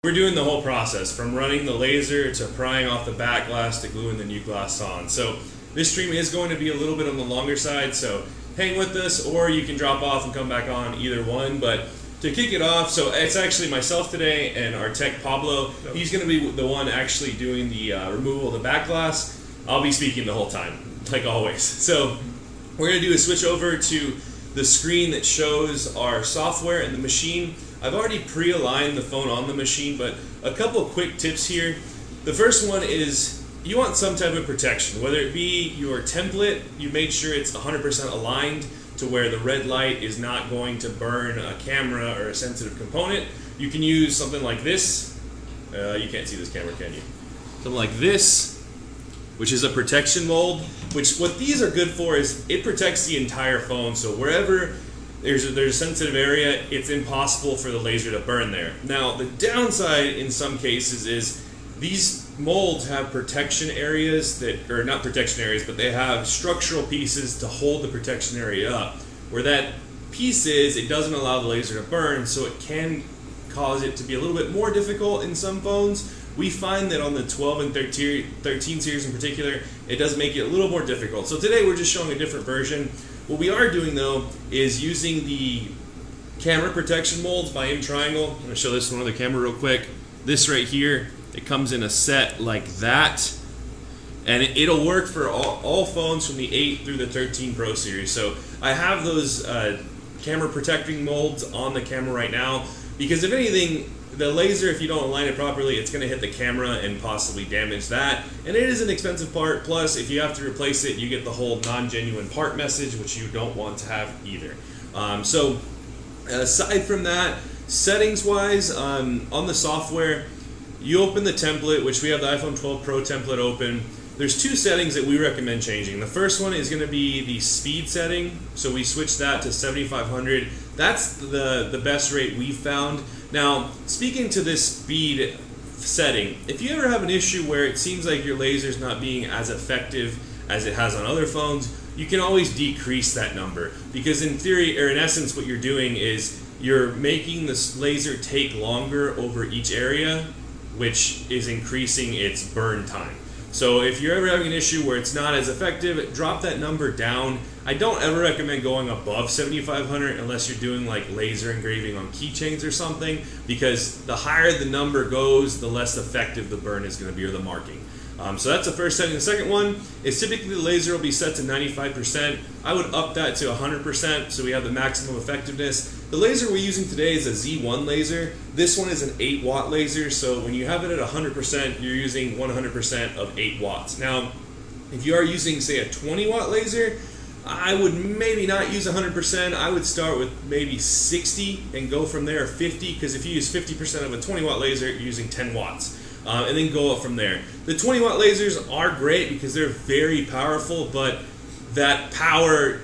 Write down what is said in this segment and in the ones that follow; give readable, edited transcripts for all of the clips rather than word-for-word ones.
We're doing the whole process from running the laser to prying off the back glass to gluing the new glass on. So this stream is going to be a little bit on the longer side, so hang with us, or you can drop off and come back on, either one. But to kick it off, so it's actually myself today and our tech Pablo. He's going to be the one actually doing the removal of the back glass. I'll be speaking the whole time, like always. So we're going to do a switch over to the screen that shows our software and the machine. I've already pre-aligned the phone on the machine, but a couple of quick tips here. The first one is you want some type of protection, whether it be your template, you made sure it's 100% aligned to where the red light is not going to burn a camera or a sensitive component. You can use something like this. You can't see this camera, can you? Something like this, which is a protection mold, which what these are good for is it protects the entire phone. So wherever there's a sensitive area, it's impossible for the laser to burn there. Now, the downside in some cases is these molds have protection areas that, or not protection areas, but they have structural pieces to hold the protection area up. Where that piece is, it doesn't allow the laser to burn, so it can cause it to be a little bit more difficult in some phones. We find that on the 12 and 13 series in particular, it does make it a little more difficult. So today we're just showing a different version. What we are doing though is using the camera protection molds by Triangle. I'm going to show this on the camera real quick. This right here, it comes in a set like that, and it'll work for all phones from the 8 through the 13 Pro series. So I have those camera protecting molds on the camera right now because if anything, the laser, if you don't align it properly, it's going to hit the camera and possibly damage that. And it is an expensive part. Plus, if you have to replace it, you get the whole non-genuine part message, which you don't want to have either. So aside from that, settings-wise, on the software, you open the template, which we have the iPhone 12 Pro template open. There's two settings that we recommend changing. The first one is going to be the speed setting. So we switch that to 7500. That's the best rate we've found. Now, speaking to this speed setting, if you ever have an issue where it seems like your laser is not being as effective as it has on other phones, you can always decrease that number. Because in theory, or in essence, what you're doing is you're making this laser take longer over each area, which is increasing its burn time. So if you're ever having an issue where it's not as effective, drop that number down. I don't ever recommend going above 7500 unless you're doing like laser engraving on keychains or something, because the higher the number goes, the less effective the burn is going to be, or the marking. So that's the first setting. The second one is typically the laser will be set to 95%. I would up that to 100% so we have the maximum effectiveness. The laser we're using today is a Z1 laser. This one is an 8 watt laser, so when you have it at 100%, you're using 100% of 8 watts. Now, if you are using, say, a 20 watt laser, I would maybe not use 100%. I would start with maybe 60 and go from there, 50, because if you use 50% of a 20 watt laser, you're using 10 watts. And then go up from there. The 20 watt lasers are great because they're very powerful, but that power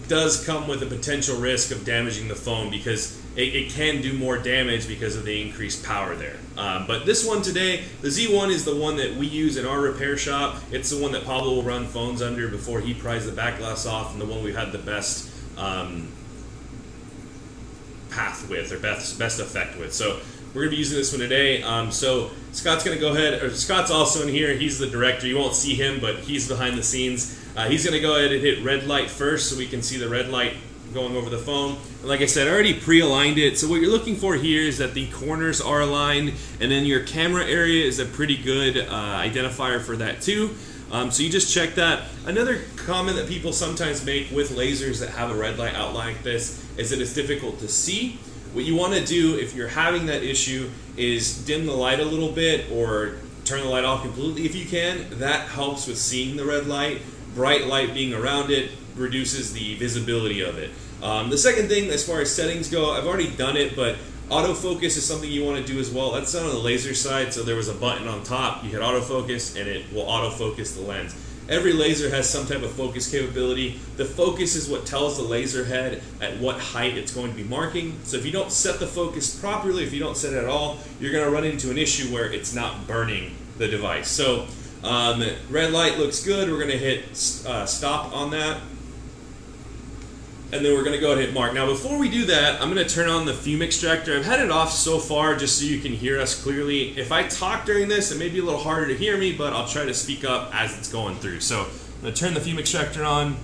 does come with a potential risk of damaging the phone because it can do more damage because of the increased power there. But this one today, the Z1 is the one that we use in our repair shop. It's the one that Pablo will run phones under before he pries the back glass off, and the one we've had the best path with, or best effect with. So we're going to be using this one today. So Scott's going to go ahead, or Scott's also in here. He's the director. You won't see him, but he's behind the scenes. He's going to go ahead and hit red light first so we can see the red light going over the phone. And like I said, I already pre-aligned it. So what you're looking for here is that the corners are aligned, and then your camera area is a pretty good identifier for that too. So you just check that. Another comment that people sometimes make with lasers that have a red light outline like this is that it's difficult to see. What you want to do if you're having that issue is dim the light a little bit or turn the light off completely if you can. That helps with seeing the red light. Bright light being around it reduces the visibility of it. The second thing, as far as settings go, I've already done it, but autofocus is something you want to do as well. That's done on the laser side, so there was a button on top. You hit autofocus and it will autofocus the lens. Every laser has some type of focus capability. The focus is what tells the laser head at what height it's going to be marking. So if you don't set the focus properly, if you don't set it at all, you're going to run into an issue where it's not burning the device. So red light looks good. We're going to hit stop on that. and then we're going to go ahead and hit mark. Now before we do that, I'm going to turn on the fume extractor. I've had it off so far just so you can hear us clearly. If I talk during this, it may be a little harder to hear me, but I'll try to speak up as it's going through. So I'm going to turn the fume extractor on.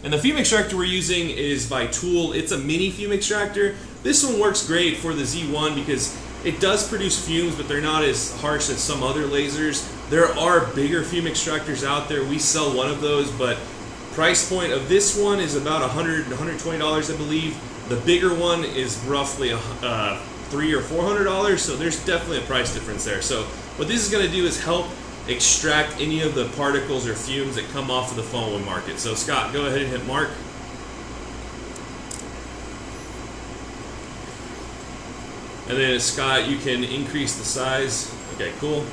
And the fume extractor we're using is by Tool. It's a mini fume extractor. This one works great for the Z1 because it does produce fumes, but they're not as harsh as some other lasers. There are bigger fume extractors out there. We sell one of those, but price point of this one is about $100, $120, I believe. The bigger one is roughly $300 or $400, so there's definitely a price difference there. So what this is going to do is help extract any of the particles or fumes that come off of the phone when marked. So Scott, go ahead and hit mark. And then Scott, you can increase the size. Okay, cool.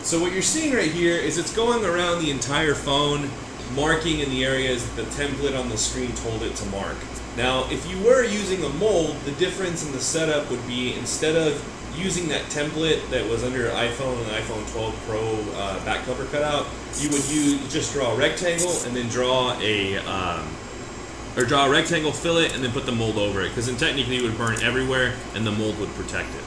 So what you're seeing right here is it's going around the entire phone, marking in the areas that the template on the screen told it to mark. Now, if you were using a mold, the difference in the setup would be instead of using that template that was under iPhone and iPhone 12 Pro back cover cutout, you would just draw a rectangle and then draw a rectangle, fill it, and then put the mold over it, because then technically it would burn everywhere and the mold would protect it.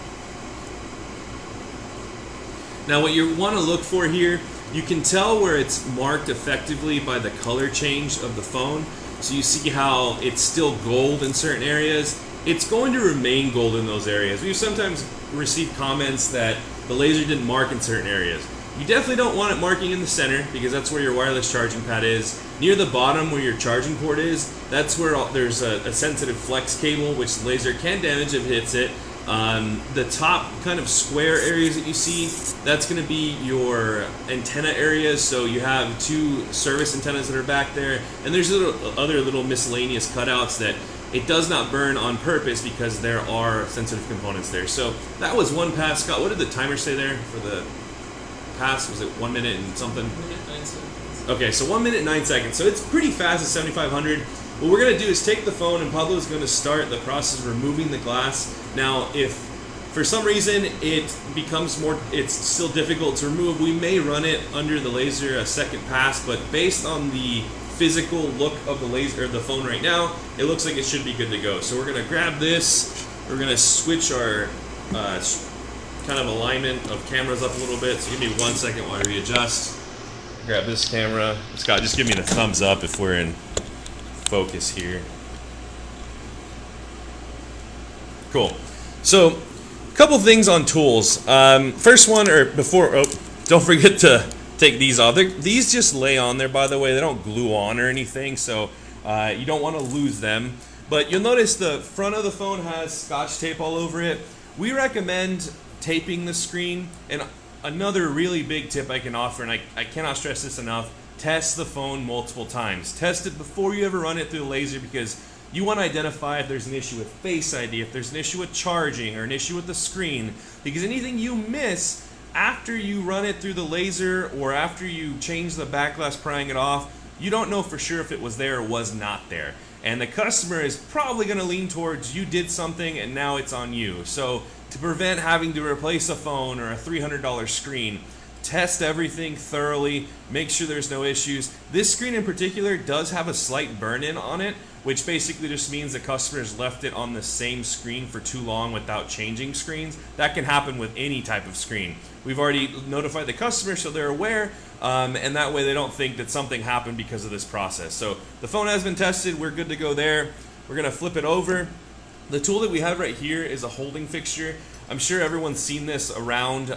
Now what you want to look for here, you can tell where it's marked effectively by the color change of the phone. So you see how it's still gold in certain areas. It's going to remain gold in those areas. We've sometimes received comments that the laser didn't mark in certain areas. You definitely don't want it marking in the center because that's where your wireless charging pad is. Near the bottom where your charging port is, that's where there's a sensitive flex cable, which the laser can damage if it hits it. The top kind of square areas that you see, that's going to be your antenna areas. So you have two service antennas that are back there, and there's other little miscellaneous cutouts that it does not burn on purpose because there are sensitive components there. So that was one pass. Scott, what did the timer say there for the pass? Was it 1 minute and something? 1 minute 9 seconds. Okay, so 1 minute 9 seconds. So it's pretty fast at 7,500. What we're going to do is take the phone, and Pablo is going to start the process of removing the glass. Now, if for some reason it becomes it's still difficult to remove, we may run it under the laser a second pass, but based on the physical look of the laser or the phone right now, it looks like it should be good to go. So we're going to grab this, we're going to switch our kind of alignment of cameras up a little bit. So give me 1 second while I readjust. Grab this camera. Scott, just give me the thumbs up if we're in focus here. Cool. So a couple things on tools. First one, or before, don't forget to take these off. These just lay on there, by the way. They don't glue on or anything, so you don't want to lose them. But you'll notice the front of the phone has Scotch tape all over it. We recommend taping the screen. And another really big tip I can offer, and I cannot stress this enough, test the phone multiple times. Test it before you ever run it through the laser, because you want to identify if there's an issue with Face ID, if there's an issue with charging, or an issue with the screen, because anything you miss after you run it through the laser or after you change the back glass prying it off, you don't know for sure if it was there or was not there. And the customer is probably going to lean towards you did something and now it's on you. So to prevent having to replace a phone or a $300 screen, test everything thoroughly, make sure there's no issues. This screen in particular does have a slight burn-in on it, which basically just means the customer's left it on the same screen for too long without changing screens. That can happen with any type of screen. We've already notified the customer so they're aware, and that way they don't think that something happened because of this process. So the phone has been tested, we're good to go there. We're gonna flip it over. The tool that we have right here is a holding fixture. I'm sure everyone's seen this around.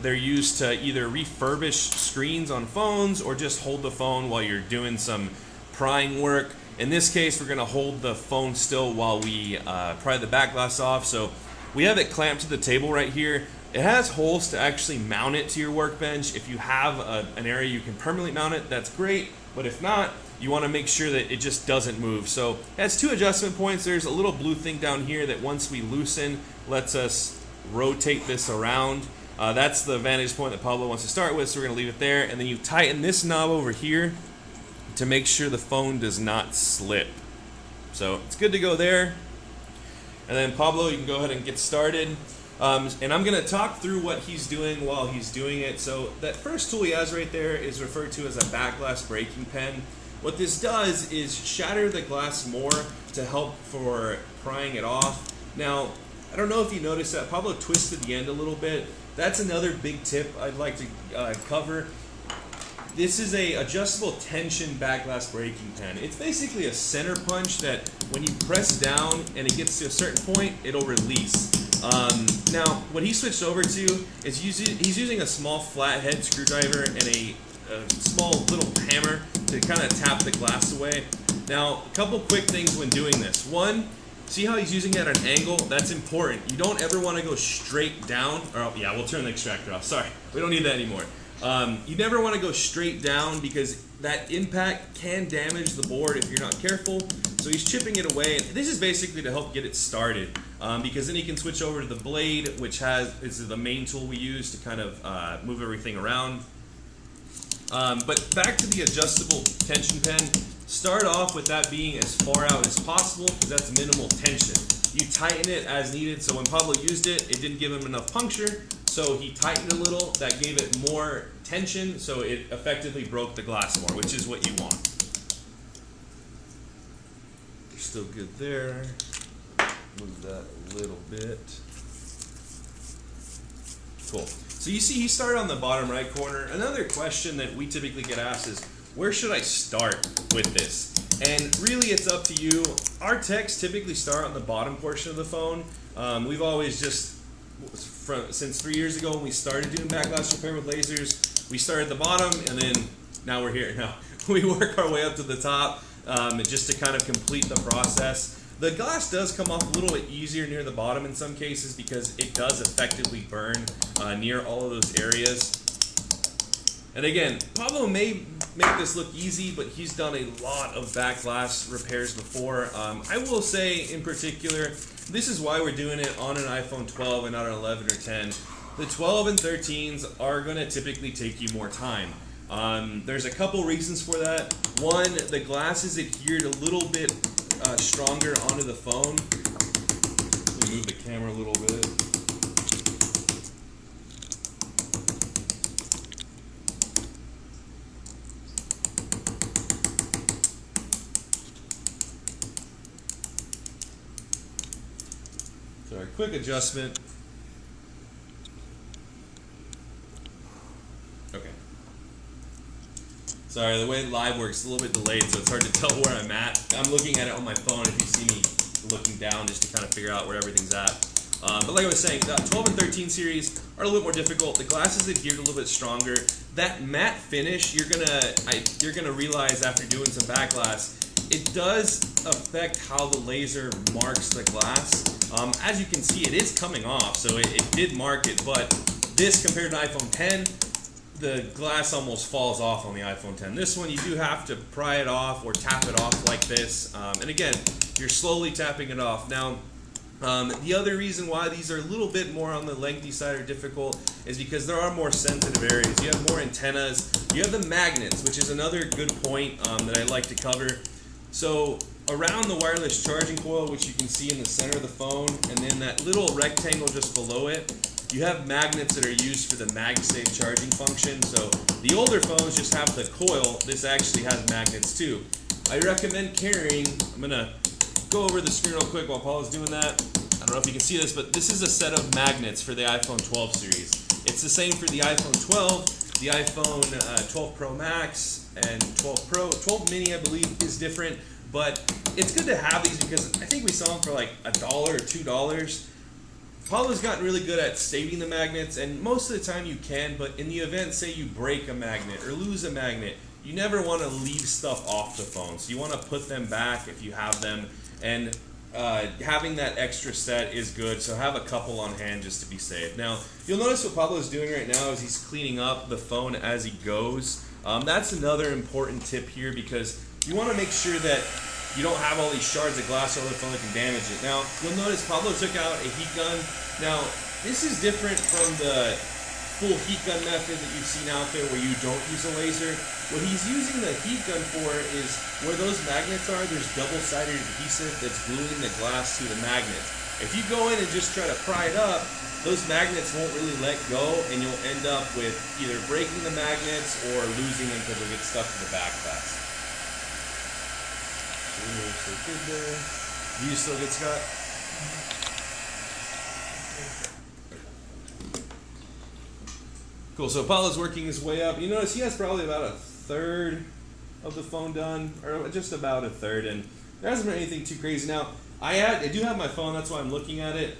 They're used to either refurbish screens on phones or just hold the phone while you're doing some prying work. In this case, we're going to hold the phone still while we pry the back glass off. So we have it clamped to the table right here. It has holes to actually mount it to your workbench. If you have an area you can permanently mount it, that's great. But if not, you want to make sure that it just doesn't move. So it has two adjustment points. There's a little blue thing down here that once we loosen, lets us rotate this around. That's the vantage point that Pablo wants to start with, so we're going to leave it there. And then you tighten this knob over here to make sure the phone does not slip. So it's good to go there. And then Pablo, you can go ahead and get started. And I'm going to talk through what he's doing while he's doing it. So that first tool he has right there is referred to as a back glass breaking pen. What this does is shatter the glass more to help for prying it off. Now, I don't know if you noticed that Pablo twisted the end a little bit. That's another big tip I'd like to cover. This is a adjustable tension back glass breaking pen. It's basically a center punch that when you press down and it gets to a certain point, it'll release. Now, what he switched over to is he's using a small flathead screwdriver and a small little hammer to kind of tap the glass away. Now, a couple quick things when doing this. One, see how he's using it at an angle? That's important. You don't ever want to go straight down. Or yeah, we'll turn the extractor off. Sorry, we don't need that anymore. You never want to go straight down because that impact can damage the board if you're not careful. So he's chipping it away. And this is basically to help get it started because then he can switch over to the blade, which is the main tool we use to kind of move everything around. But back to the adjustable tension pen. Start off with that being as far out as possible because that's minimal tension. You tighten it as needed. So when Pablo used it, it didn't give him enough puncture. So he tightened a little. That gave it more tension. So it effectively broke the glass more, which is what you want. Still good there. Move that a little bit. Cool. So you see he started on the bottom right corner. Another question that we typically get asked is, where should I start with this? And really it's up to you. Our techs typically start on the bottom portion of the phone. We've always just, since 3 years ago when we started doing back glass repair with lasers, we started at the bottom and then now we're here. Now we work our way up to the top just to kind of complete the process. The glass does come off a little bit easier near the bottom in some cases because it does effectively burn near all of those areas. And again, Pablo may make this look easy, but he's done a lot of back glass repairs before. I will say in particular, this is why we're doing it on an iPhone 12 and not an 11 or 10. The 12 and 13s are going to typically take you more time. There's a couple reasons for that. One, the glass is adhered a little bit stronger onto the phone. Let me move the camera a little bit. Sorry, quick adjustment. Okay. Sorry, the way live works is a little bit delayed, so it's hard to tell where I'm at. I'm looking at it on my phone if you see me looking down just to kind of figure out where everything's at. But like I was saying, the 12 and 13 series are a little bit more difficult. The glass is adhered a little bit stronger. That matte finish, you're gonna realize after doing some back glass, it does affect how the laser marks the glass. As you can see, it is coming off, so it did mark it, but this compared to iPhone 10, the glass almost falls off on the iPhone 10. This one, you do have to pry it off or tap it off like this. And again, you're slowly tapping it off. Now, the other reason why these are a little bit more on the lengthy side or difficult is because there are more sensitive areas. You have more antennas. You have the magnets, which is another good point that I like to cover. So around the wireless charging coil, which you can see in the center of the phone, and then that little rectangle just below it, you have magnets that are used for the MagSafe charging function. So the older phones just have the coil. This actually has magnets too. I recommend carrying, I'm gonna go over the screen real quick while Paul is doing that. I don't know if you can see this, but this is a set of magnets for the iPhone 12 series. It's the same for the iPhone 12, the iPhone 12 Pro Max, and 12 Pro. 12 Mini, I believe, is different, but it's good to have these because I think we sell them for like $1 or $2. Pablo's gotten really good at saving the magnets, and most of the time you can, but in the event, say you break a magnet or lose a magnet, you never want to leave stuff off the phone. So you want to put them back if you have them, and having that extra set is good, so have a couple on hand just to be safe. Now, you'll notice what Pablo's doing right now is he's cleaning up the phone as he goes. That's another important tip here because you want to make sure that you don't have all these shards of glass all over the phone that can damage it. Now, you'll notice Pablo took out a heat gun. Now, this is different from the full heat gun method that you've seen out there where you don't use a laser. What he's using the heat gun for is where those magnets are, there's double-sided adhesive that's gluing the glass to the magnets. If you go in and just try to pry it up, those magnets won't really let go, and you'll end up with either breaking the magnets or losing them because they'll get stuck to the back glass. You're so good there. You still good, Scott? Cool. So Apollo's working his way up. You notice he has probably about a third of the phone done, or just about a third, and there hasn't been anything too crazy. Now, I do have my phone. That's why I'm looking at it.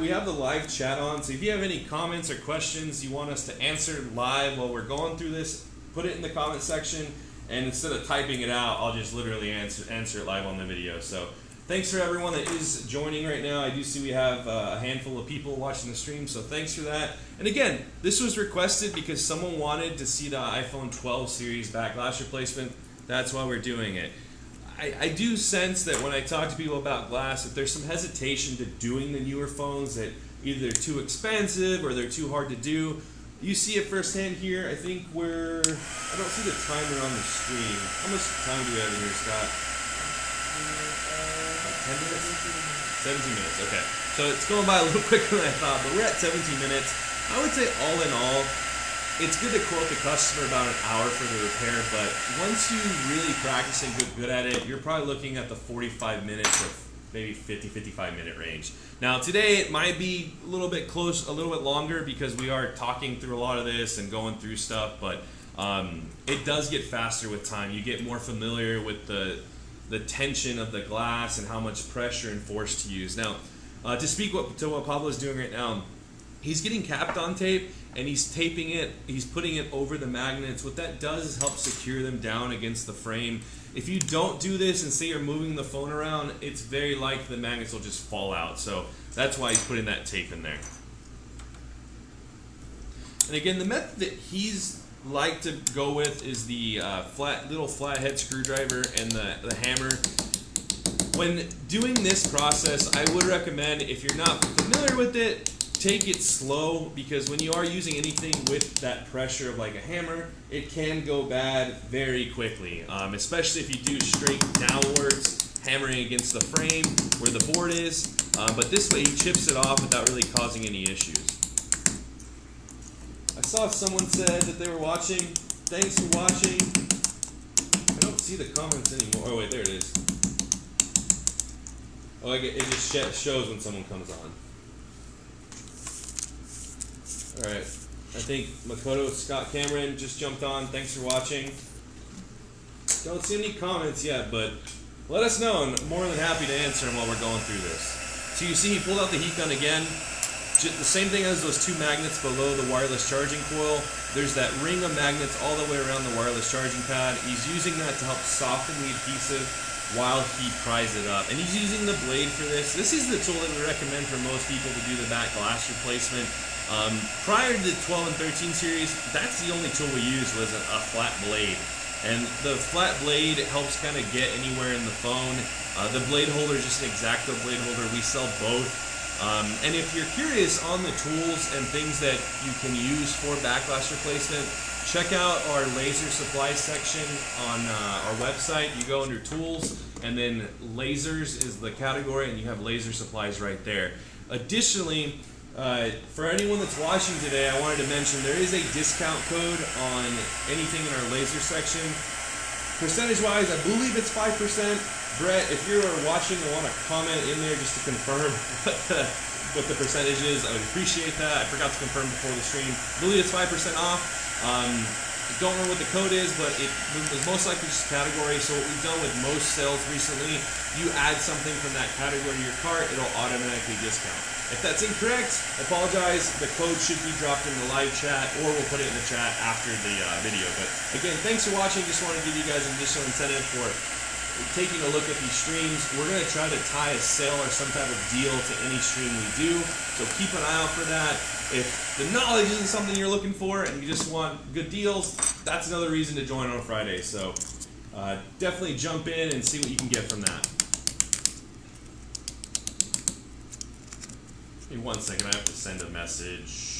We have the live chat on, so if you have any comments or questions you want us to answer live while we're going through this, put it in the comment section, and instead of typing it out, I'll just literally answer it live on the video. So thanks for everyone that is joining right now. I do see we have a handful of people watching the stream, so thanks for that. And again, this was requested because someone wanted to see the iPhone 12 series backlash replacement. That's why we're doing it. I do sense that when I talk to people about glass, that there's some hesitation to doing the newer phones, that either they're too expensive or they're too hard to do. You see it firsthand here. I think I don't see the timer on the screen. How much time do we have in here, Scott? 10 minutes? 17 minutes, okay. So it's going by a little quicker than I thought, but we're at 17 minutes. I would say all in all, it's good to quote the customer about an hour for the repair, but once you really practice and get good at it, you're probably looking at the 45 minutes or maybe 55 minute range. Now today it might be a little bit close, a little bit longer because we are talking through a lot of this and going through stuff, but it does get faster with time. You get more familiar with the tension of the glass and how much pressure and force to use. Now, to speak to what Pablo's doing right now, he's getting capped on tape and he's taping it, he's putting it over the magnets. What that does is help secure them down against the frame. If you don't do this and say you're moving the phone around, it's very likely the magnets will just fall out. So that's why he's putting that tape in there. And again, the method that he's like to go with is the little flathead screwdriver and the hammer. When doing this process, I would recommend, if you're not familiar with it, take it slow, because when you are using anything with that pressure of like a hammer, it can go bad very quickly, especially if you do straight downwards, hammering against the frame where the board is. But this way he chips it off without really causing any issues. I saw someone said that they were watching. Thanks for watching. I don't see the comments anymore. Oh wait, there it is. Oh, it just shows when someone comes on. Alright, I think Makoto Scott Cameron just jumped on. Thanks for watching. Don't see any comments yet, but let us know. I'm more than happy to answer them while we're going through this. So you see he pulled out the heat gun again. The same thing as those two magnets below the wireless charging coil. There's that ring of magnets all the way around the wireless charging pad. He's using that to help soften the adhesive while he pries it up. And he's using the blade for this. This is the tool that we recommend for most people to do the back glass replacement. Prior to the 12 and 13 series, that's the only tool we used, was a flat blade. And the flat blade helps kind of get anywhere in the phone. The blade holder is just an X-Acto blade holder. We sell both. And if you're curious on the tools and things that you can use for backlash replacement, check out our laser supply section on our website. You go under tools, and then lasers is the category, and you have laser supplies right there. Additionally, for anyone that's watching today, I wanted to mention there is a discount code on anything in our laser section. Percentage-wise, I believe it's 5%. Brett, if you're watching and want to comment in there just to confirm what the percentage is, I would appreciate that. I forgot to confirm before the stream. I believe it's 5% off. Don't know what the code is, but it was most likely just a category. So what we've done with most sales recently, you add something from that category to your cart, it'll automatically discount. If that's incorrect, apologize. The code should be dropped in the live chat, or we'll put it in the chat after the video. But again, thanks for watching. Just want to give you guys an additional incentive for taking a look at these streams. We're going to try to tie a sale or some type of deal to any stream we do, so keep an eye out for that. If the knowledge isn't something you're looking for and you just want good deals, that's another reason to join on Friday. So definitely jump in and see what you can get from that. Give me 1 second, I have to send a message.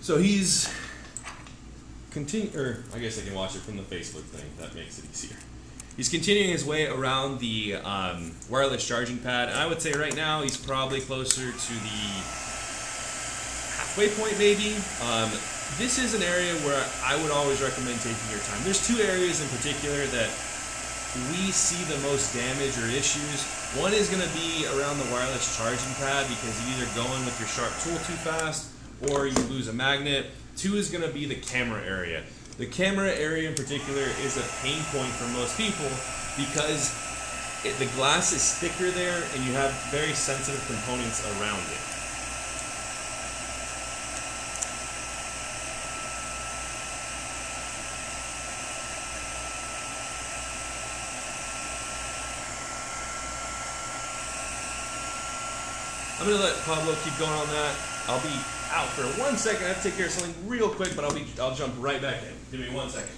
So he's or I guess I can watch it from the Facebook thing. That makes it easier. He's continuing his way around the wireless charging pad, and I would say right now he's probably closer to the halfway point, maybe. This is an area where I would always recommend taking your time. There's two areas in particular that we see the most damage or issues. One is going to be around the wireless charging pad because you're either going with your sharp tool too fast or you lose a magnet. Two is going to be the camera area. The camera area in particular is a pain point for most people because the glass is thicker there and you have very sensitive components around it. I'm going to let Pablo keep going on that. I'll be out for 1 second. I have to take care of something real quick, but I'll jump right back in. Give me 1 second.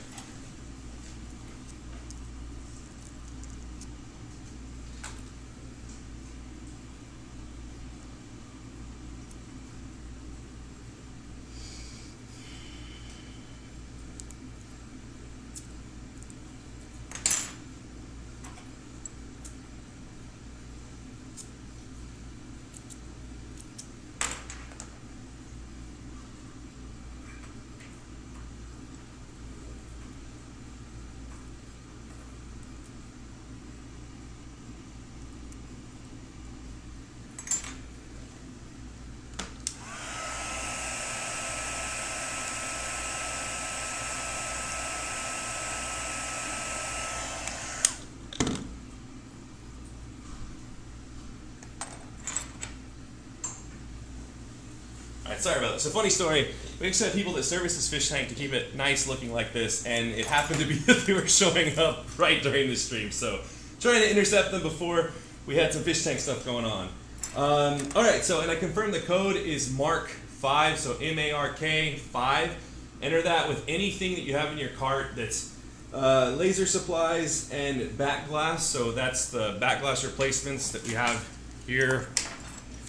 Sorry about that. So funny story, we actually had people that service this fish tank to keep it nice looking like this, and it happened to be that they were showing up right during the stream. So trying to intercept them before we had some fish tank stuff going on. Alright, so and I confirmed the code is MARK5, so M-A-R-K 5. Enter that with anything that you have in your cart that's laser supplies and back glass. So that's the back glass replacements that we have here.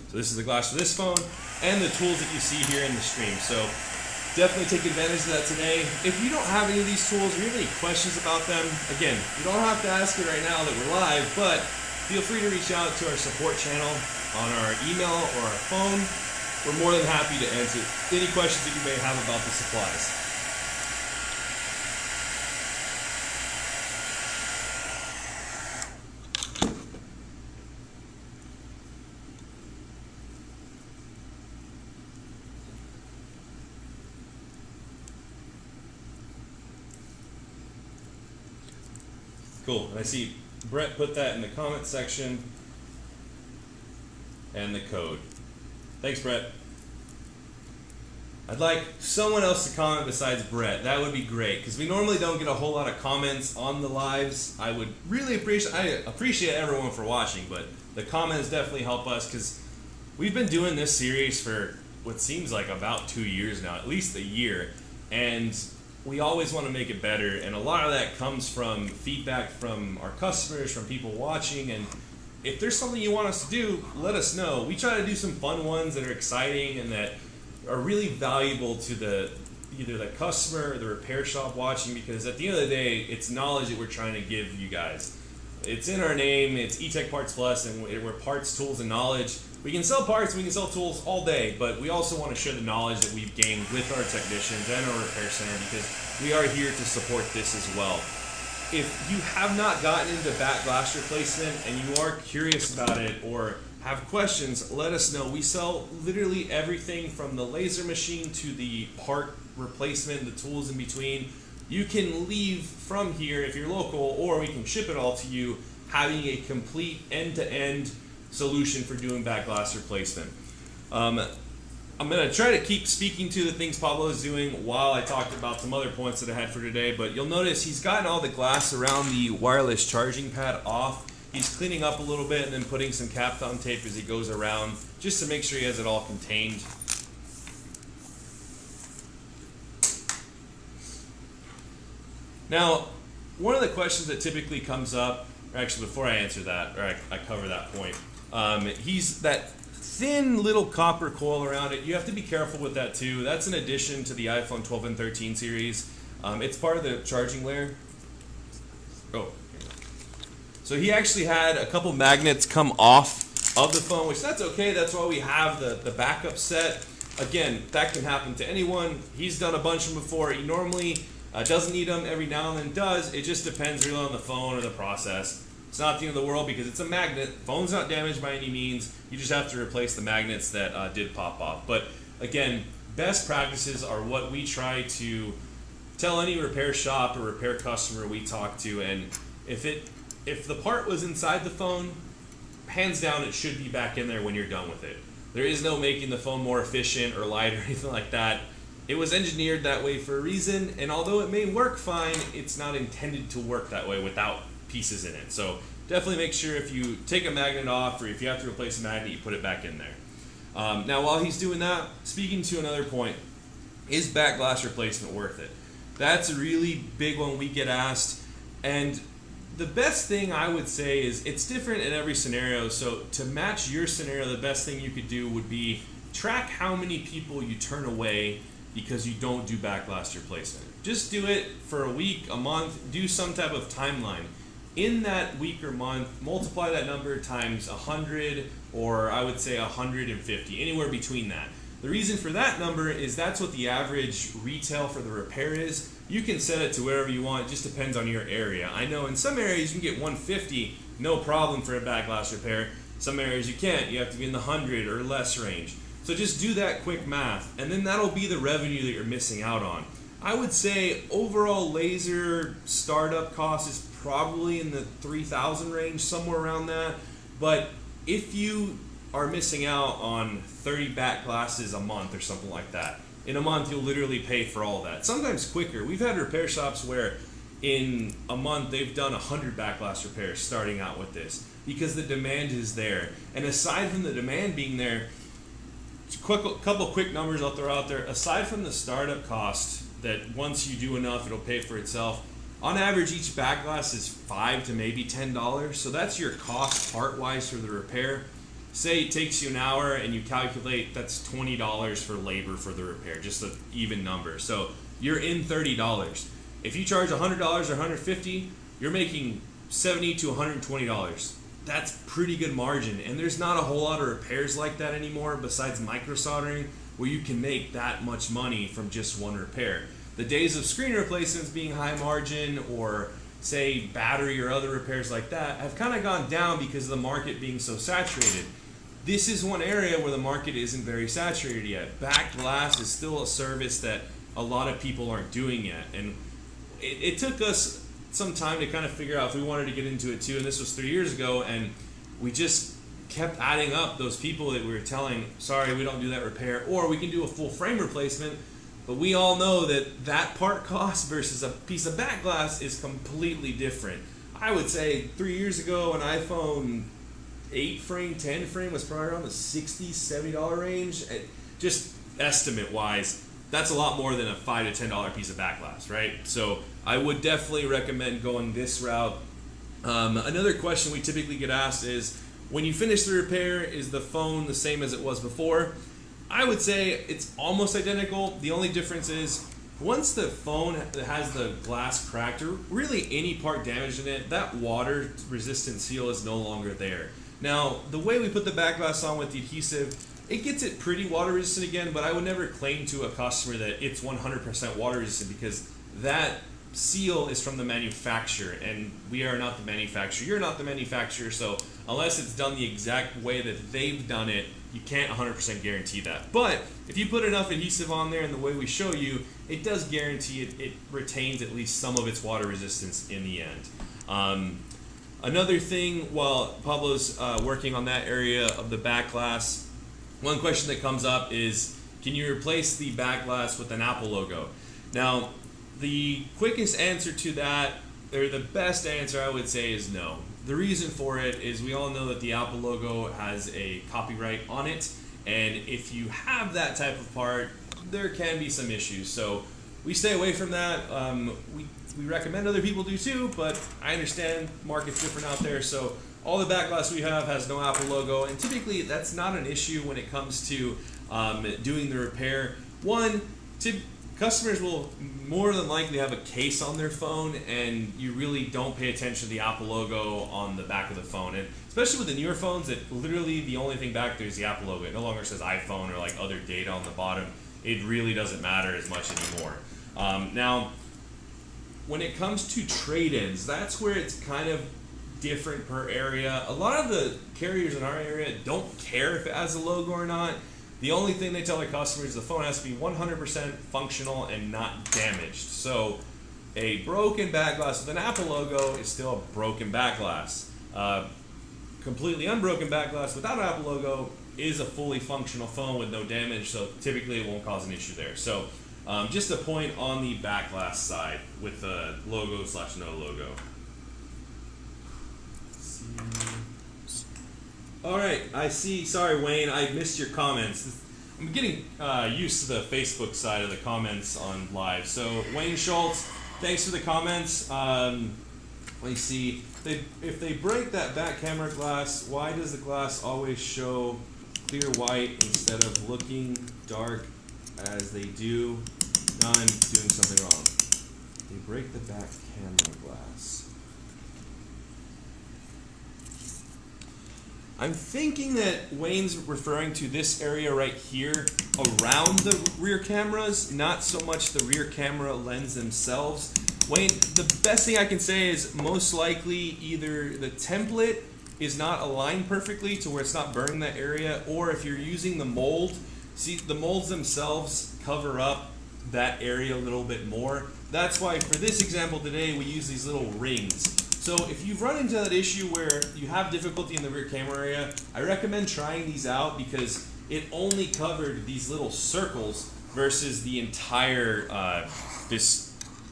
So this is the glass for this phone, and the tools that you see here in the stream. So definitely take advantage of that today. If you don't have any of these tools, or you have any questions about them, again, you don't have to ask it right now that we're live, but feel free to reach out to our support channel on our email or our phone. We're more than happy to answer any questions that you may have about the supplies. Cool, and I see Brett put that in the comment section and the code. Thanks, Brett. I'd like someone else to comment besides Brett. That would be great, because we normally don't get a whole lot of comments on the lives. I would really appreciate everyone for watching, but the comments definitely help us, because we've been doing this series for what seems like about 2 years now, at least a year, and we always want to make it better, and a lot of that comes from feedback from our customers, from people watching, and if there's something you want us to do, let us know. We try to do some fun ones that are exciting and that are really valuable to either the customer or the repair shop watching, because at the end of the day, it's knowledge that we're trying to give you guys. It's in our name, it's eTech Parts Plus, and we're parts, tools, and knowledge. We can sell parts, we can sell tools all day, but we also want to share the knowledge that we've gained with our technicians and our repair center, because we are here to support this as well. If you have not gotten into back glass replacement and you are curious about it or have questions, let us know. We sell literally everything from the laser machine to the part replacement, the tools in between. You can leave from here if you're local, or we can ship it all to you, having a complete end-to-end solution for doing back glass replacement. I'm going to try to keep speaking to the things Pablo is doing while I talked about some other points that I had for today, but you'll notice he's gotten all the glass around the wireless charging pad off. He's cleaning up a little bit and then putting some Kapton tape as he goes around, just to make sure he has it all contained. Now, one of the questions that typically comes up, or actually before I answer that, or I cover that point, he's that thin little copper coil around it. You have to be careful with that too. That's an addition to the iPhone 12 and 13 series. It's part of the charging layer. Oh. So he actually had a couple magnets come off of the phone, which that's okay. That's why we have the backup set. Again, that can happen to anyone. He's done a bunch of them before. He normally doesn't need them. Every now and then does. It just depends really on the phone or the process. It's not the end of the world because it's a magnet. Phone's not damaged by any means. You just have to replace the magnets that did pop off. But again, best practices are what we try to tell any repair shop or repair customer we talk to. And if the part was inside the phone, hands down it should be back in there when you're done with it. There is no making the phone more efficient or light or anything like that. It was engineered that way for a reason, and although it may work fine, it's not intended to work that way without pieces in it. So definitely make sure if you take a magnet off or if you have to replace a magnet, you put it back in there. Now while he's doing that, speaking to another point, is back glass replacement worth it? That's a really big one we get asked, and the best thing I would say is it's different in every scenario. So to match your scenario, the best thing you could do would be track how many people you turn away because you don't do back glass replacement. Just do it for a week, a month, do some type of timeline. In that week or month, multiply that number times 100, or I would say 150, anywhere between that. The reason for that number is that's what the average retail for the repair is. You can set it to wherever you want, it just depends on your area. I know in some areas you can get 150, no problem for a back glass repair. Some areas you can't, you have to be in the 100 or less range. So just do that quick math, and then that'll be the revenue that you're missing out on. I would say overall laser startup cost is probably in the 3,000 range, somewhere around that. But if you are missing out on 30 back glasses a month or something like that, in a month you'll literally pay for all that. Sometimes quicker. We've had repair shops where in a month they've done 100 back glass repairs starting out with this because the demand is there. And aside from the demand being there, couple quick numbers I'll throw out there. Aside from the startup cost that once you do enough it'll pay for itself, on average each back glass is $5 to maybe $10. So that's your cost part wise for the repair. Say it takes you an hour and you calculate that's $20 for labor for the repair, just an even number. So you're in $30. If you charge $100 or $150, you're making $70 to $120. That's pretty good margin, and there's not a whole lot of repairs like that anymore besides micro soldering where you can make that much money from just one repair. The days of screen replacements being high margin or say battery or other repairs like that have kind of gone down because of the market being so saturated. This is one area where the market isn't very saturated yet. Back glass is still a service that a lot of people aren't doing yet, and it took us some time to kind of figure out if we wanted to get into it too, and this was 3 years ago, and we just kept adding up those people that we were telling, sorry, we don't do that repair, or we can do a full frame replacement, but we all know that that part cost versus a piece of back glass is completely different. I would say 3 years ago an iPhone 8 frame, 10 frame was probably around the $60, $70 range. Just estimate wise, that's a lot more than a $5 to $10 piece of back glass, right? So I would definitely recommend going this route. Another question we typically get asked is, when you finish the repair, is the phone the same as it was before? I would say it's almost identical. The only difference is once the phone has the glass cracked or really any part damaged in it, that water resistant seal is no longer there. Now, the way we put the back glass on with the adhesive, it gets it pretty water resistant again, but I would never claim to a customer that it's 100% water resistant because that seal is from the manufacturer, and we are not the manufacturer. You're not the manufacturer, so unless it's done the exact way that they've done it, you can't 100% guarantee that. But if you put enough adhesive on there and the way we show you, it does guarantee it retains at least some of its water resistance in the end. Another thing, while Pablo's working on that area of the back glass, one question that comes up is, can you replace the back glass with an Apple logo? Now, the quickest answer to that, or the best answer I would say, is no. The reason for it is we all know that the Apple logo has a copyright on it, and if you have that type of part, there can be some issues. So we stay away from that. We recommend other people do too, but I understand market's different out there, so all the back glass we have has no Apple logo, and typically that's not an issue when it comes to doing the repair. One, customers will more than likely have a case on their phone, and you really don't pay attention to the Apple logo on the back of the phone. And especially with the newer phones, that literally the only thing back there is the Apple logo. It no longer says iPhone or like other data on the bottom. It really doesn't matter as much anymore. Now, when it comes to trade-ins, that's where it's kind of different per area. A lot of the carriers in our area don't care if it has a logo or not. The only thing they tell their customers is the phone has to be 100% functional and not damaged. So a broken back glass with an Apple logo is still a broken back glass. Completely unbroken back glass without an Apple logo is a fully functional phone with no damage, so typically it won't cause an issue there. So just a point on the back glass side with the logo / no logo. All right, I see. Sorry, Wayne, I missed your comments. I'm getting used to the Facebook side of the comments on live. So Wayne Schultz, thanks for the comments. Let me see. If they break that back camera glass, why does the glass always show clear white instead of looking dark as they do? Now I'm doing something wrong. They break the back camera glass. I'm thinking that Wayne's referring to this area right here around the rear cameras, not so much the rear camera lens themselves. Wayne, the best thing I can say is most likely either the template is not aligned perfectly to where it's not burning that area, or if you're using the mold, see the molds themselves cover up that area a little bit more. That's why for this example today we use these little rings. So if you've run into that issue where you have difficulty in the rear camera area, I recommend trying these out because it only covered these little circles versus the entire,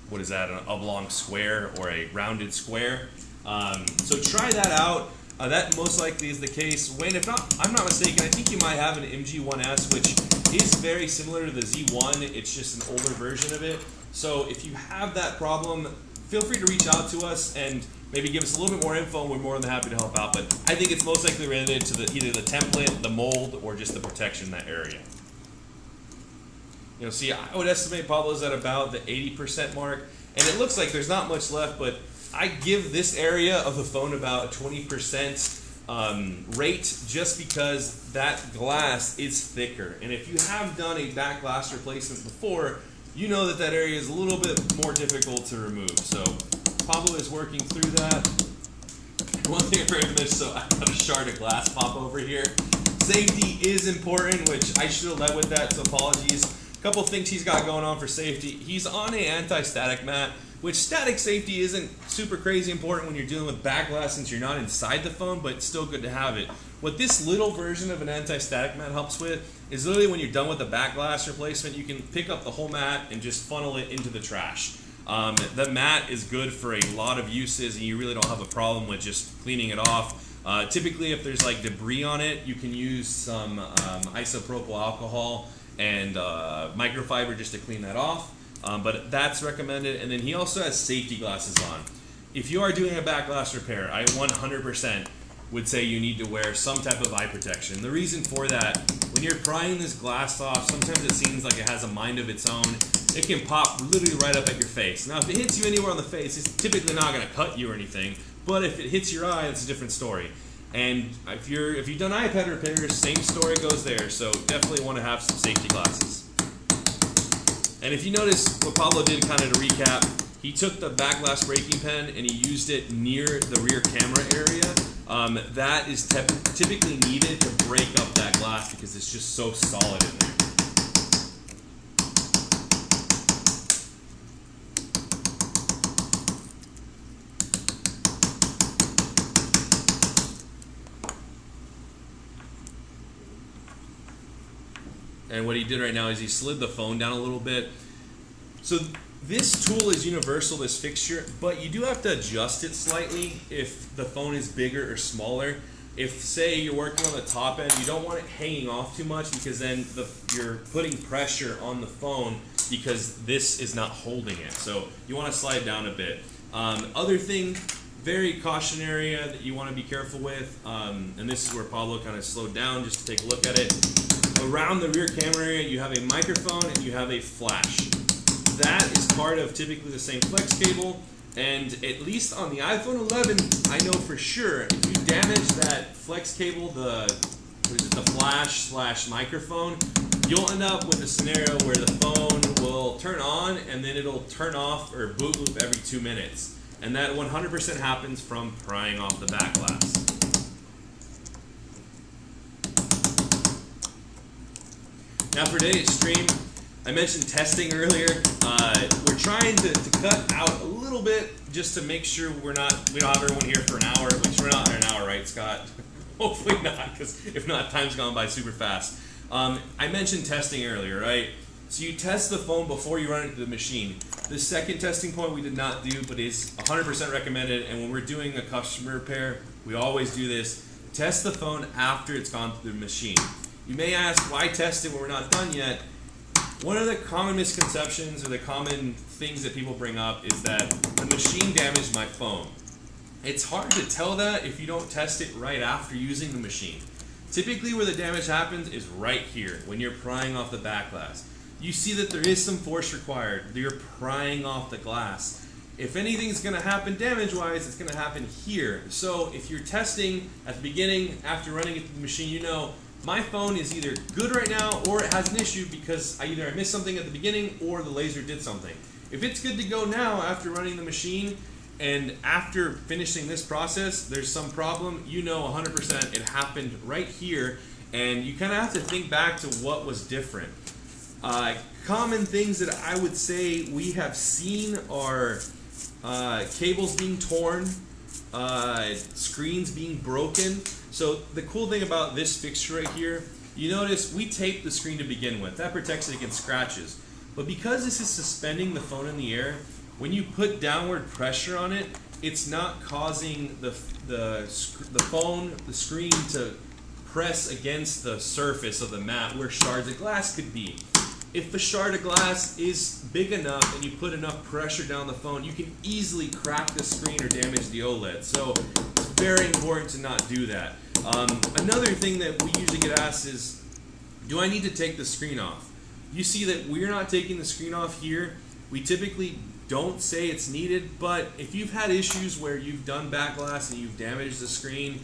what is that, an oblong square or a rounded square. So try that out. That most likely is the case. Wayne, if not, I'm not mistaken, I think you might have an MG1S, which is very similar to the Z1. It's just an older version of it. So if you have that problem, feel free to reach out to us and maybe give us a little bit more info, and we're more than happy to help out. But I think it's most likely related to either the template, the mold, or just the protection in that area. You know, see, I would estimate Pablo's at about the 80% mark, and it looks like there's not much left, but I give this area of the phone about a 20% rate just because that glass is thicker. And if you have done a back glass replacement before, you know that that area is a little bit more difficult to remove. So Pablo is working through that. One thing I forgot to mention, so I got a shard of glass pop over here. Safety is important, which I should have led with that, so apologies. A couple things he's got going on for safety. He's on an anti-static mat, which static safety isn't super crazy important when you're dealing with back glass since you're not inside the phone, but it's still good to have it. What this little version of an anti-static mat helps with is literally when you're done with the back glass replacement, you can pick up the whole mat and just funnel it into the trash. The mat is good for a lot of uses, and you really don't have a problem with just cleaning it off. Typically, if there's like debris on it, you can use some isopropyl alcohol and microfiber just to clean that off. But that's recommended. And then he also has safety glasses on. If you are doing a back glass repair, I 100% would say you need to wear some type of eye protection. The reason for that, when you're prying this glass off, sometimes it seems like it has a mind of its own. It can pop literally right up at your face. Now, if it hits you anywhere on the face, it's typically not going to cut you or anything. But if it hits your eye, it's a different story. And if you've done iPad repairs, same story goes there. So definitely want to have some safety glasses. And if you notice what Pablo did, kind of to recap, he took the back glass breaking pen and he used it near the rear camera area. That is typically needed to break up that glass because it's just so solid in there. And what he did right now is he slid the phone down a little bit. So this tool is universal, this fixture, but you do have to adjust it slightly if the phone is bigger or smaller. If, say, you're working on the top end, you don't want it hanging off too much because then you're putting pressure on the phone because this is not holding it. So you want to slide down a bit. Other thing, very caution area that you want to be careful with, and this is where Pablo kind of slowed down just to take a look at it. Around the rear camera area, you have a microphone and you have a flash. That is part of typically the same flex cable, and at least on the iPhone 11, I know for sure if you damage that flex cable, the flash / microphone, you'll end up with a scenario where the phone will turn on and then it'll turn off or boot loop every 2 minutes. And that 100% happens from prying off the back glass. Now for today's stream, I mentioned testing earlier. We're trying to cut out a little bit just to make sure we don't have everyone here for an hour, which we're not in an hour, right, Scott? Hopefully not, because if not, time's gone by super fast. I mentioned testing earlier, right? So you test the phone before you run it to the machine. The second testing point we did not do, but is 100% recommended, and when we're doing a customer repair, we always do this. Test the phone after it's gone through the machine. You may ask, why test it when we're not done yet? One of the common misconceptions or the common things that people bring up is that the machine damaged my phone. It's hard to tell that if you don't test it right after using the machine. Typically where the damage happens is right here when you're prying off the back glass. You see that there is some force required. You're prying off the glass. If anything's going to happen damage-wise, it's going to happen here. So if you're testing at the beginning, after running it through the machine, you know, my phone is either good right now or it has an issue because either I missed something at the beginning or the laser did something. If it's good to go now after running the machine and after finishing this process, there's some problem, you know 100% it happened right here, and you kind of have to think back to what was different. Common things that I would say we have seen are cables being torn, screens being broken. So the cool thing about this fixture right here, you notice we taped the screen to begin with. That protects it against scratches. But because this is suspending the phone in the air, when you put downward pressure on it, it's not causing the screen to press against the surface of the mat where shards of glass could be. If the shard of glass is big enough and you put enough pressure down the phone, you can easily crack the screen or damage the OLED. So it's very important to not do that. Another thing that we usually get asked is, do I need to take the screen off? You see that we're not taking the screen off here. We typically don't say it's needed, but if you've had issues where you've done back glass and you've damaged the screen,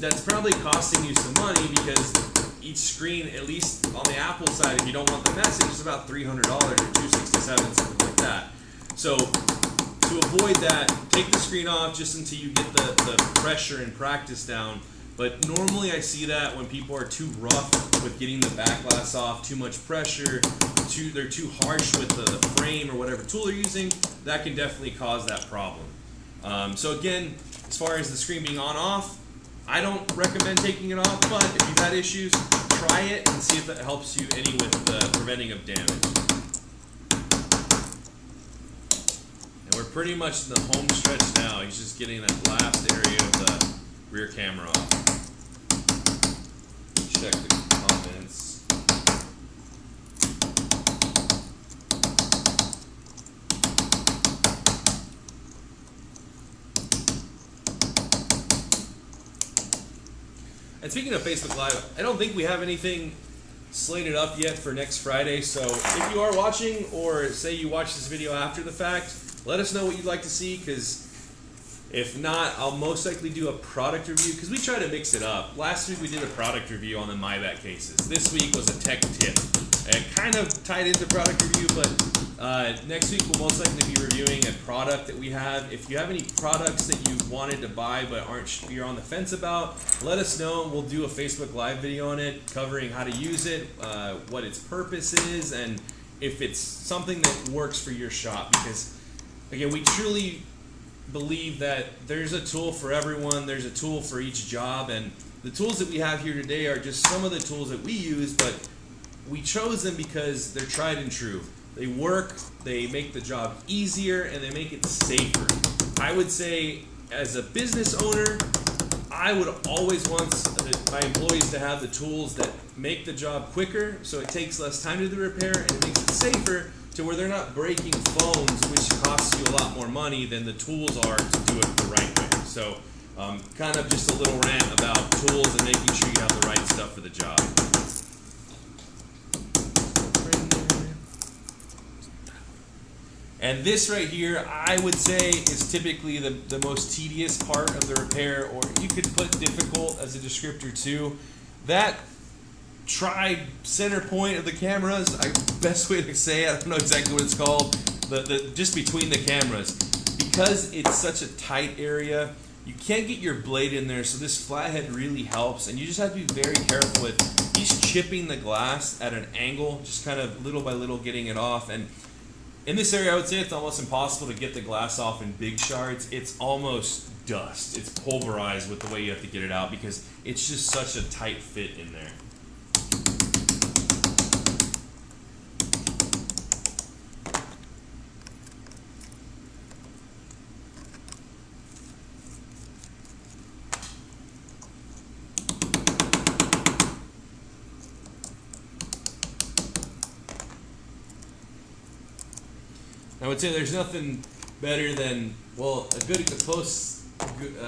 that's probably costing you some money because each screen, at least on the Apple side, if you don't want the message, is about $300 or $267, something like that. So to avoid that, take the screen off just until you get the pressure and practice down. But normally I see that when people are too rough with getting the back glass off, too much pressure, they're too harsh with the frame or whatever tool they're using, that can definitely cause that problem. So again, as far as the screen being on-off, I don't recommend taking it off, but if you've had issues, try it and see if that helps you any with the preventing of damage. And we're pretty much in the home stretch now. He's just getting that last area of the rear camera off. Check the comments. And speaking of Facebook Live, I don't think we have anything slated up yet for next Friday, so if you are watching, or say you watch this video after the fact, let us know what you'd like to see, because if not, I'll most likely do a product review, because we try to mix it up. Last week we did a product review on the MyBat cases. This week was a tech tip. It kind of tied into product review, but next week we'll most likely be reviewing a product that we have. If you have any products that you wanted to buy but you're on the fence about, let us know. We'll do a Facebook Live video on it, covering how to use it, what its purpose is, and if it's something that works for your shop. Because again, we truly believe that there's a tool for everyone, there's a tool for each job, and the tools that we have here today are just some of the tools that we use, but we chose them because they're tried and true. They work, they make the job easier, and they make it safer. I would say, as a business owner, I would always want my employees to have the tools that make the job quicker, so it takes less time to do the repair, and it makes it safer, to where they're not breaking phones, which costs you a lot more money than the tools are to do it the right way. So kind of just a little rant about tools and making sure you have the right stuff for the job. And this right here, I would say, is typically the most tedious part of the repair, or you could put difficult as a descriptor too. That center point of the cameras, best way to say it, I don't know exactly what it's called, just between the cameras. Because it's such a tight area, you can't get your blade in there, so this flathead really helps, and you just have to be very careful with, he's chipping the glass at an angle, just kind of little by little getting it off. And in this area, I would say it's almost impossible to get the glass off in big shards. It's almost dust. It's pulverized with the way you have to get it out because it's just such a tight fit in there. I would say there's nothing better than, well, a close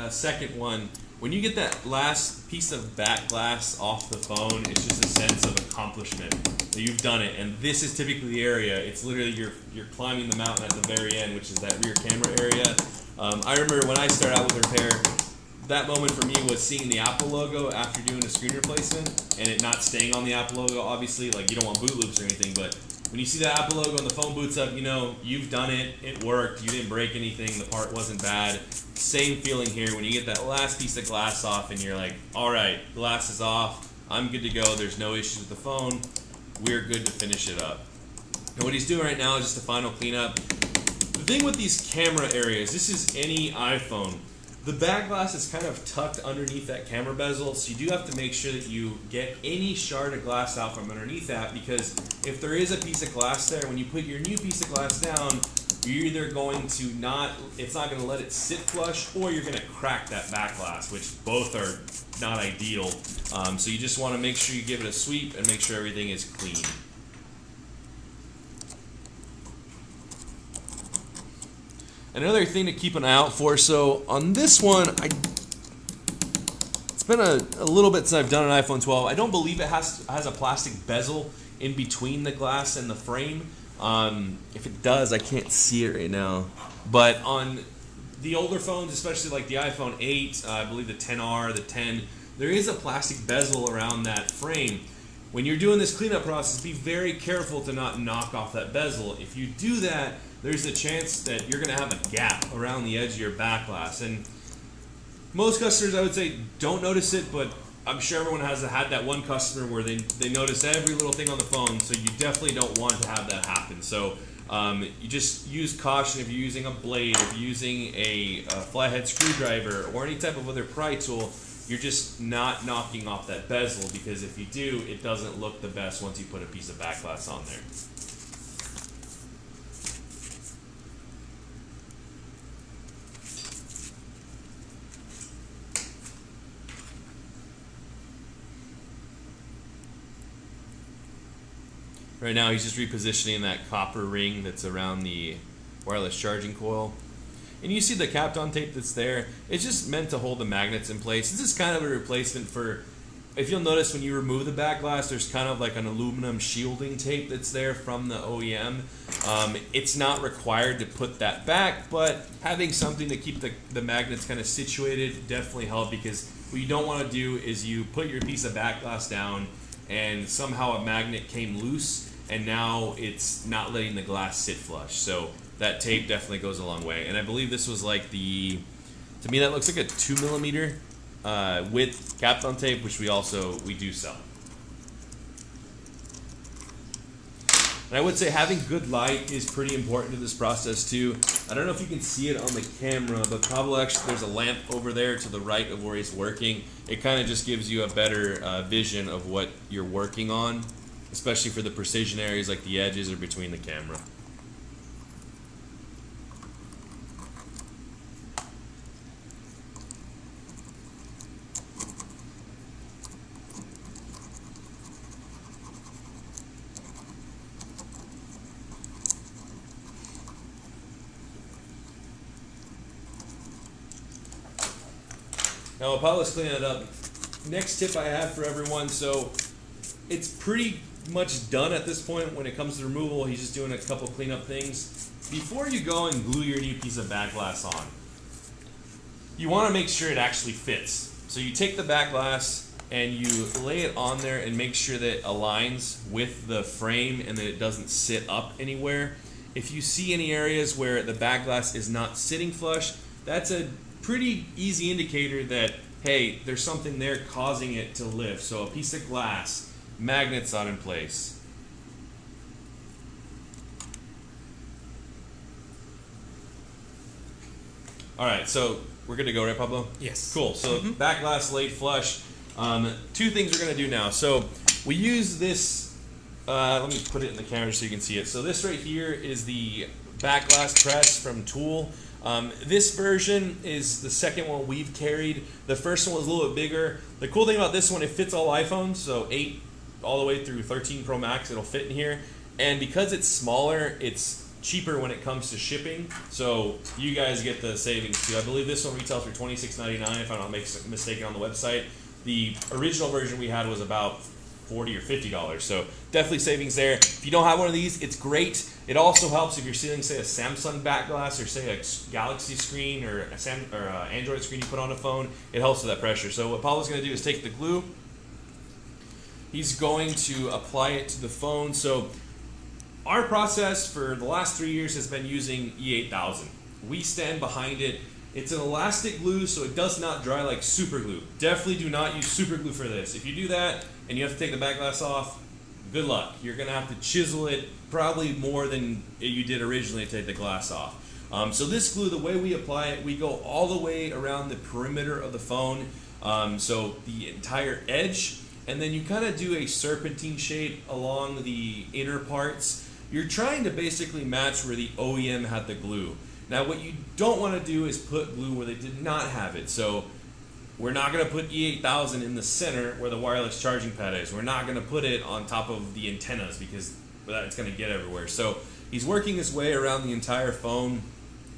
second one. When you get that last piece of back glass off the phone, it's just a sense of accomplishment that you've done it. And this is typically the area. It's literally you're climbing the mountain at the very end, which is that rear camera area. I remember when I started out with repair, that moment for me was seeing the Apple logo after doing a screen replacement and it not staying on the Apple logo. Obviously, like, you don't want boot loops or anything, but when you see the Apple logo and the phone boots up, you know you've done it, it worked, you didn't break anything, the part wasn't bad. Same feeling here when you get that last piece of glass off and you're like, all right, glass is off, I'm good to go, there's no issues with the phone, we're good to finish it up. And what he's doing right now is just a final cleanup. The thing with these camera areas, this is any iPhone, the back glass is kind of tucked underneath that camera bezel, so you do have to make sure that you get any shard of glass out from underneath that, because if there is a piece of glass there, when you put your new piece of glass down, you're either going to it's not going to let it sit flush, or you're going to crack that back glass, which both are not ideal. So you just want to make sure you give it a sweep and make sure everything is clean. Another thing to keep an eye out for, so on this one, it's been a little bit since I've done an iPhone 12. I don't believe it has a plastic bezel in between the glass and the frame. If it does, I can't see it right now. But on the older phones, especially like the iPhone 8, I believe the 10R, the 10, there is a plastic bezel around that frame. When you're doing this cleanup process, be very careful to not knock off that bezel. If you do that, there's a chance that you're going to have a gap around the edge of your back glass. And most customers, I would say, don't notice it, but I'm sure everyone has had that one customer where they notice every little thing on the phone, so you definitely don't want to have that happen. So you just use caution if you're using a blade, if you're using a flathead screwdriver, or any type of other pry tool. You're just not knocking off that bezel, because if you do, it doesn't look the best once you put a piece of back glass on there. Right now he's just repositioning that copper ring that's around the wireless charging coil. And you see the Kapton tape that's there. It's just meant to hold the magnets in place. This is kind of a replacement for, if you'll notice when you remove the back glass, there's kind of like an aluminum shielding tape that's there from the OEM. It's not required to put that back, but having something to keep the magnets kind of situated definitely help, because what you don't want to do is you put your piece of back glass down and somehow a magnet came loose and now it's not letting the glass sit flush. So that tape definitely goes a long way. And I believe this was like to me that looks like a 2mm width Kapton tape, which we do sell. And I would say having good light is pretty important to this process too. I don't know if you can see it on the camera, but probably actually there's a lamp over there to the right of where he's working. It kind of just gives you a better vision of what you're working on, especially for the precision areas like the edges or between the camera. Now while Paula's cleaning it up, next tip I have for everyone, so it's pretty much done at this point when it comes to removal. He's just doing a couple cleanup things. Before you go and glue your new piece of back glass on, you want to make sure it actually fits. So you take the back glass and you lay it on there and make sure that it aligns with the frame and that it doesn't sit up anywhere. If you see any areas where the back glass is not sitting flush, that's a pretty easy indicator that, hey, there's something there causing it to lift. So a piece of glass, magnets not in place. All right, so we're good to go, right, Pablo? Yes. Cool. So back glass laid flush. Two things we're going to do now. So we use this, let me put it in the camera so you can see it. So this right here is the back glass press from Tool. This version is the second one we've carried. The first one was a little bit bigger. The cool thing about this one, it fits all iPhones, so 8 all the way through 13 Pro Max, it'll fit in here. And because it's smaller, it's cheaper when it comes to shipping, so you guys get the savings too. I believe this one retails for $26.99 if I'm not mistaken on the website. The original version we had was about $40 or $50, so definitely savings there. If you don't have one of these, it's great. It also helps if you're sealing, say, a Samsung back glass or say a Galaxy screen or a Android screen you put on a phone. It helps with that pressure. So what Paulo's going to do is take the glue. He's going to apply it to the phone. So our process for the last 3 years has been using E8000. We stand behind it. It's an elastic glue, so it does not dry like super glue. Definitely do not use super glue for this. If you do that and you have to take the back glass off, good luck. You're going to have to chisel it probably more than you did originally to take the glass off. So this glue, the way we apply it, we go all the way around the perimeter of the phone, so the entire edge, and then you kind of do a serpentine shape along the inner parts. You're trying to basically match where the OEM had the glue. Now what you don't want to do is put glue where they did not have it. So we're not going to put E8000 in the center where the wireless charging pad is. We're not going to put it on top of the antennas because it's going to get everywhere. So he's working his way around the entire phone.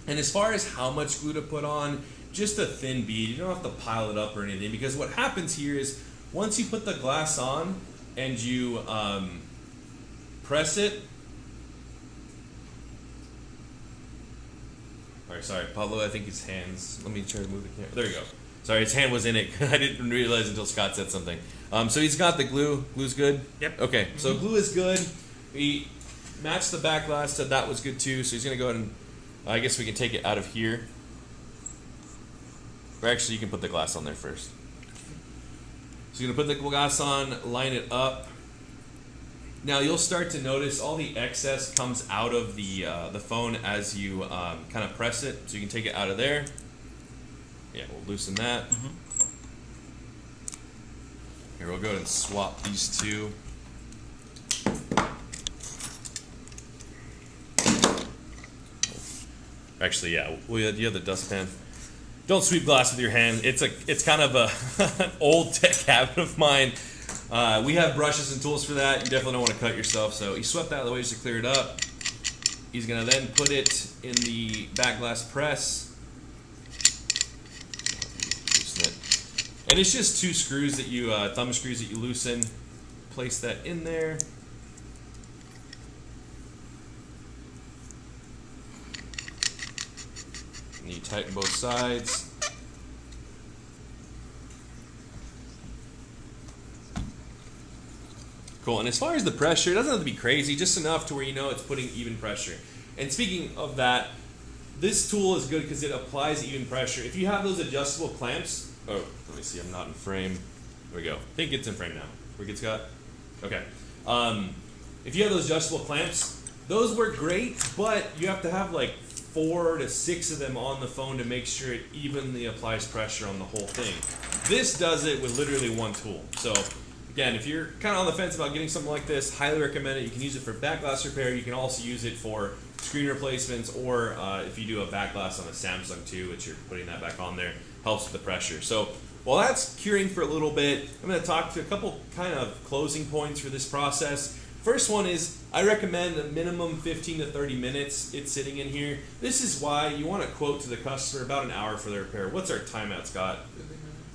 And as far as how much glue to put on, just a thin bead. You don't have to pile it up or anything, because what happens here is once you put the glass on and you press it, sorry, Pablo, I think his hands, let me try to move the camera. There you go. Sorry, his hand was in it. I didn't realize until Scott said something. So he's got the glue. Glue's good? Yep. Okay, so glue is good. We matched the back glass, said that was good too. So he's going to go ahead and, I guess we can take it out of here. Or actually, you can put the glass on there first. So you're going to put the glass on, line it up. Now you'll start to notice all the excess comes out of the phone as you kind of press it. So you can take it out of there. Yeah, we'll loosen that. Here, we'll go ahead and swap these two. Actually, yeah, you have the dustpan. Don't sweep glass with your hand. It's kind of an old tech habit of mine. We have brushes and tools for that. You definitely don't want to cut yourself. So he swept that out of the way just to clear it up. He's going to then put it in the back glass press. Loosen it. And it's just two screws that you, thumb screws that you loosen. Place that in there. And you tighten both sides. Cool. And as far as the pressure, it doesn't have to be crazy, just enough to where you know it's putting even pressure. And speaking of that, this tool is good because it applies even pressure. If you have those adjustable clamps, oh, let me see, I'm not in frame. There we go. I think it's in frame now. We're good, Scott? Okay. If you have those adjustable clamps, those work great, but you have to have like 4 to 6 of them on the phone to make sure it evenly applies pressure on the whole thing. This does it with literally one tool. So again, if you're kind of on the fence about getting something like this, highly recommend it. You can use it for back glass repair. You can also use it for screen replacements, or if you do a back glass on a Samsung too, which you're putting that back on there, helps with the pressure. So while that's curing for a little bit, I'm going to talk to a couple kind of closing points for this process. First one is I recommend a minimum 15 to 30 minutes it's sitting in here. This is why you want to quote to the customer about an hour for the repair. What's our timeout, Scott?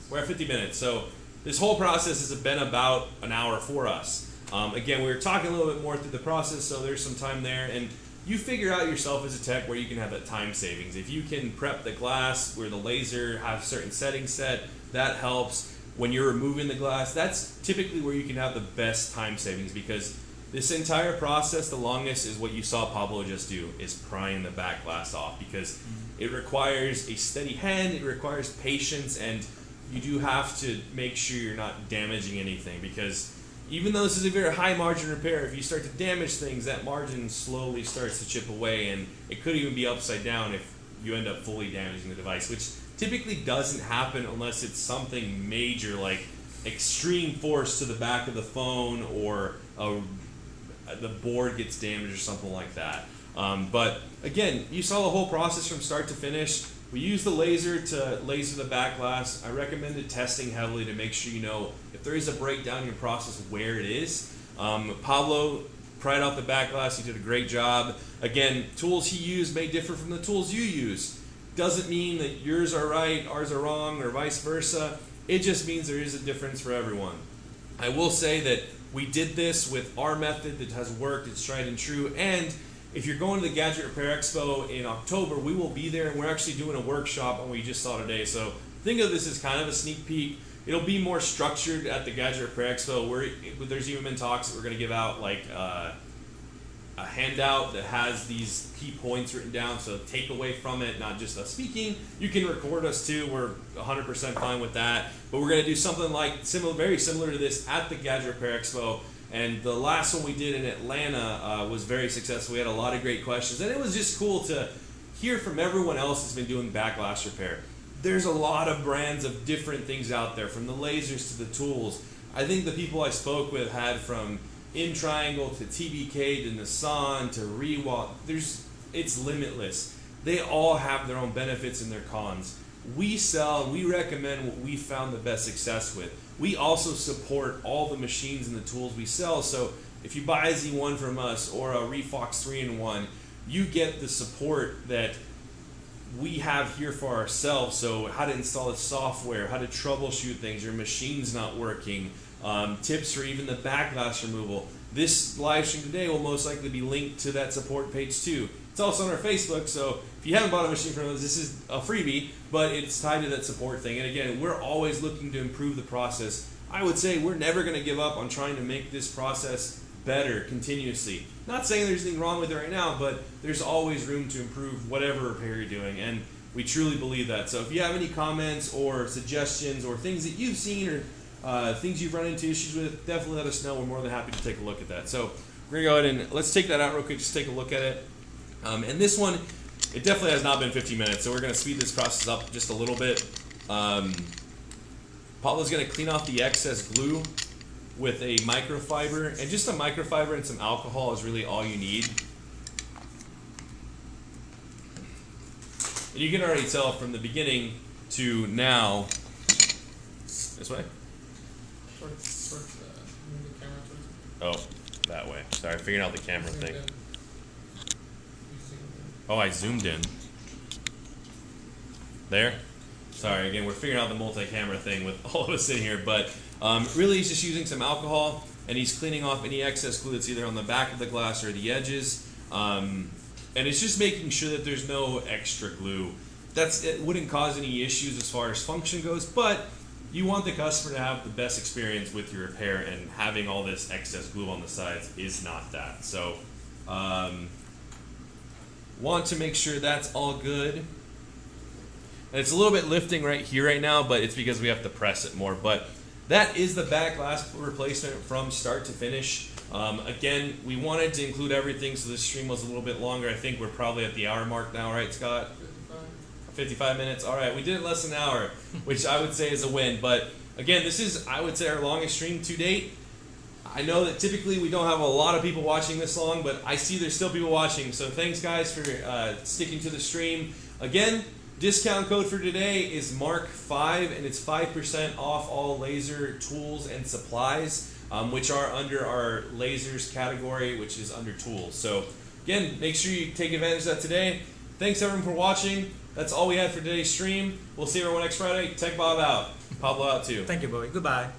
We're at 50 minutes. So this whole process has been about an hour for us. Again, we were talking a little bit more through the process, so there's some time there. And you figure out yourself as a tech where you can have that time savings. If you can prep the glass where the laser has certain settings set, that helps. When you're removing the glass, that's typically where you can have the best time savings, because this entire process, the longest, is what you saw Pablo just do, is prying the back glass off, because it requires a steady hand, it requires patience, and you do have to make sure you're not damaging anything, because even though this is a very high margin repair, if you start to damage things, that margin slowly starts to chip away, and it could even be upside down if you end up fully damaging the device, which typically doesn't happen unless it's something major like extreme force to the back of the phone, or the board gets damaged or something like that. But again, you saw the whole process from start to finish. We use the laser to laser the back glass. I recommended testing heavily to make sure you know if there is a breakdown in your process where it is. Pablo pried off the back glass. He did a great job. Again, tools he used may differ from the tools you use. Doesn't mean that yours are right, ours are wrong, or vice versa. It just means there is a difference for everyone. I will say that we did this with our method that has worked, it's tried and true, and if you're going to the Gadget Repair Expo in October, we will be there, and we're actually doing a workshop on what you just saw today. So think of this as kind of a sneak peek. It'll be more structured at the Gadget Repair Expo, where there's even been talks that we're going to give out like a handout that has these key points written down, so take away from it, not just us speaking. You can record us too, we're 100% fine with that. But we're going to do something like very similar to this at the Gadget Repair Expo. And the last one we did in Atlanta was very successful. We had a lot of great questions, and it was just cool to hear from everyone else that's been doing back glass repair. There's a lot of brands of different things out there, from the lasers to the tools. I think the people I spoke with had from In Triangle to TBK to Nissan to Rewalt. It's limitless. They all have their own benefits and their cons. We recommend what we found the best success with. We also support all the machines and the tools we sell. So if you buy a Z1 from us or a Refox 3-in-1, you get the support that we have here for ourselves. So how to install the software, how to troubleshoot things, your machine's not working, tips for even the back glass removal. This live stream today will most likely be linked to that support page too. It's also on our Facebook, so if you haven't bought a machine from us, this is a freebie, but it's tied to that support thing. And again, we're always looking to improve the process. I would say we're never going to give up on trying to make this process better continuously. Not saying there's anything wrong with it right now, but there's always room to improve whatever repair you're doing, and we truly believe that. So if you have any comments or suggestions or things that you've seen or things you've run into issues with, definitely let us know. We're more than happy to take a look at that. So we're going to go ahead and let's take that out real quick, just take a look at it. And this one, it definitely has not been 15 minutes, so we're going to speed this process up just a little bit. Pablo's going to clean off the excess glue with a microfiber, and just a microfiber and some alcohol is really all you need. And you can already tell from the beginning to now. This way? Oh, that way. Sorry, figuring out the camera thing. Oh, I zoomed in. There? Sorry, again, we're figuring out the multi-camera thing with all of us in here, but really he's just using some alcohol, and he's cleaning off any excess glue that's either on the back of the glass or the edges, and it's just making sure that there's no extra glue. It wouldn't cause any issues as far as function goes, but you want the customer to have the best experience with your repair, and having all this excess glue on the sides is not that. So want to make sure that's all good. And it's a little bit lifting right here right now, but it's because we have to press it more. But that is the back glass replacement from start to finish. Again, we wanted to include everything, so this stream was a little bit longer. I think we're probably at the hour mark now, right, Scott? 55 minutes. All right, we did it less than an hour, which I would say is a win. But again, this is, I would say, our longest stream to date. I know that typically we don't have a lot of people watching this long, but I see there's still people watching. So thanks, guys, for sticking to the stream. Again, discount code for today is MARK5, and it's 5% off all laser tools and supplies, which are under our lasers category, which is under tools. So again, make sure you take advantage of that today. Thanks everyone for watching. That's all we had for today's stream. We'll see everyone next Friday. Tech Bob out. Pablo out too. Thank you, boy. Goodbye.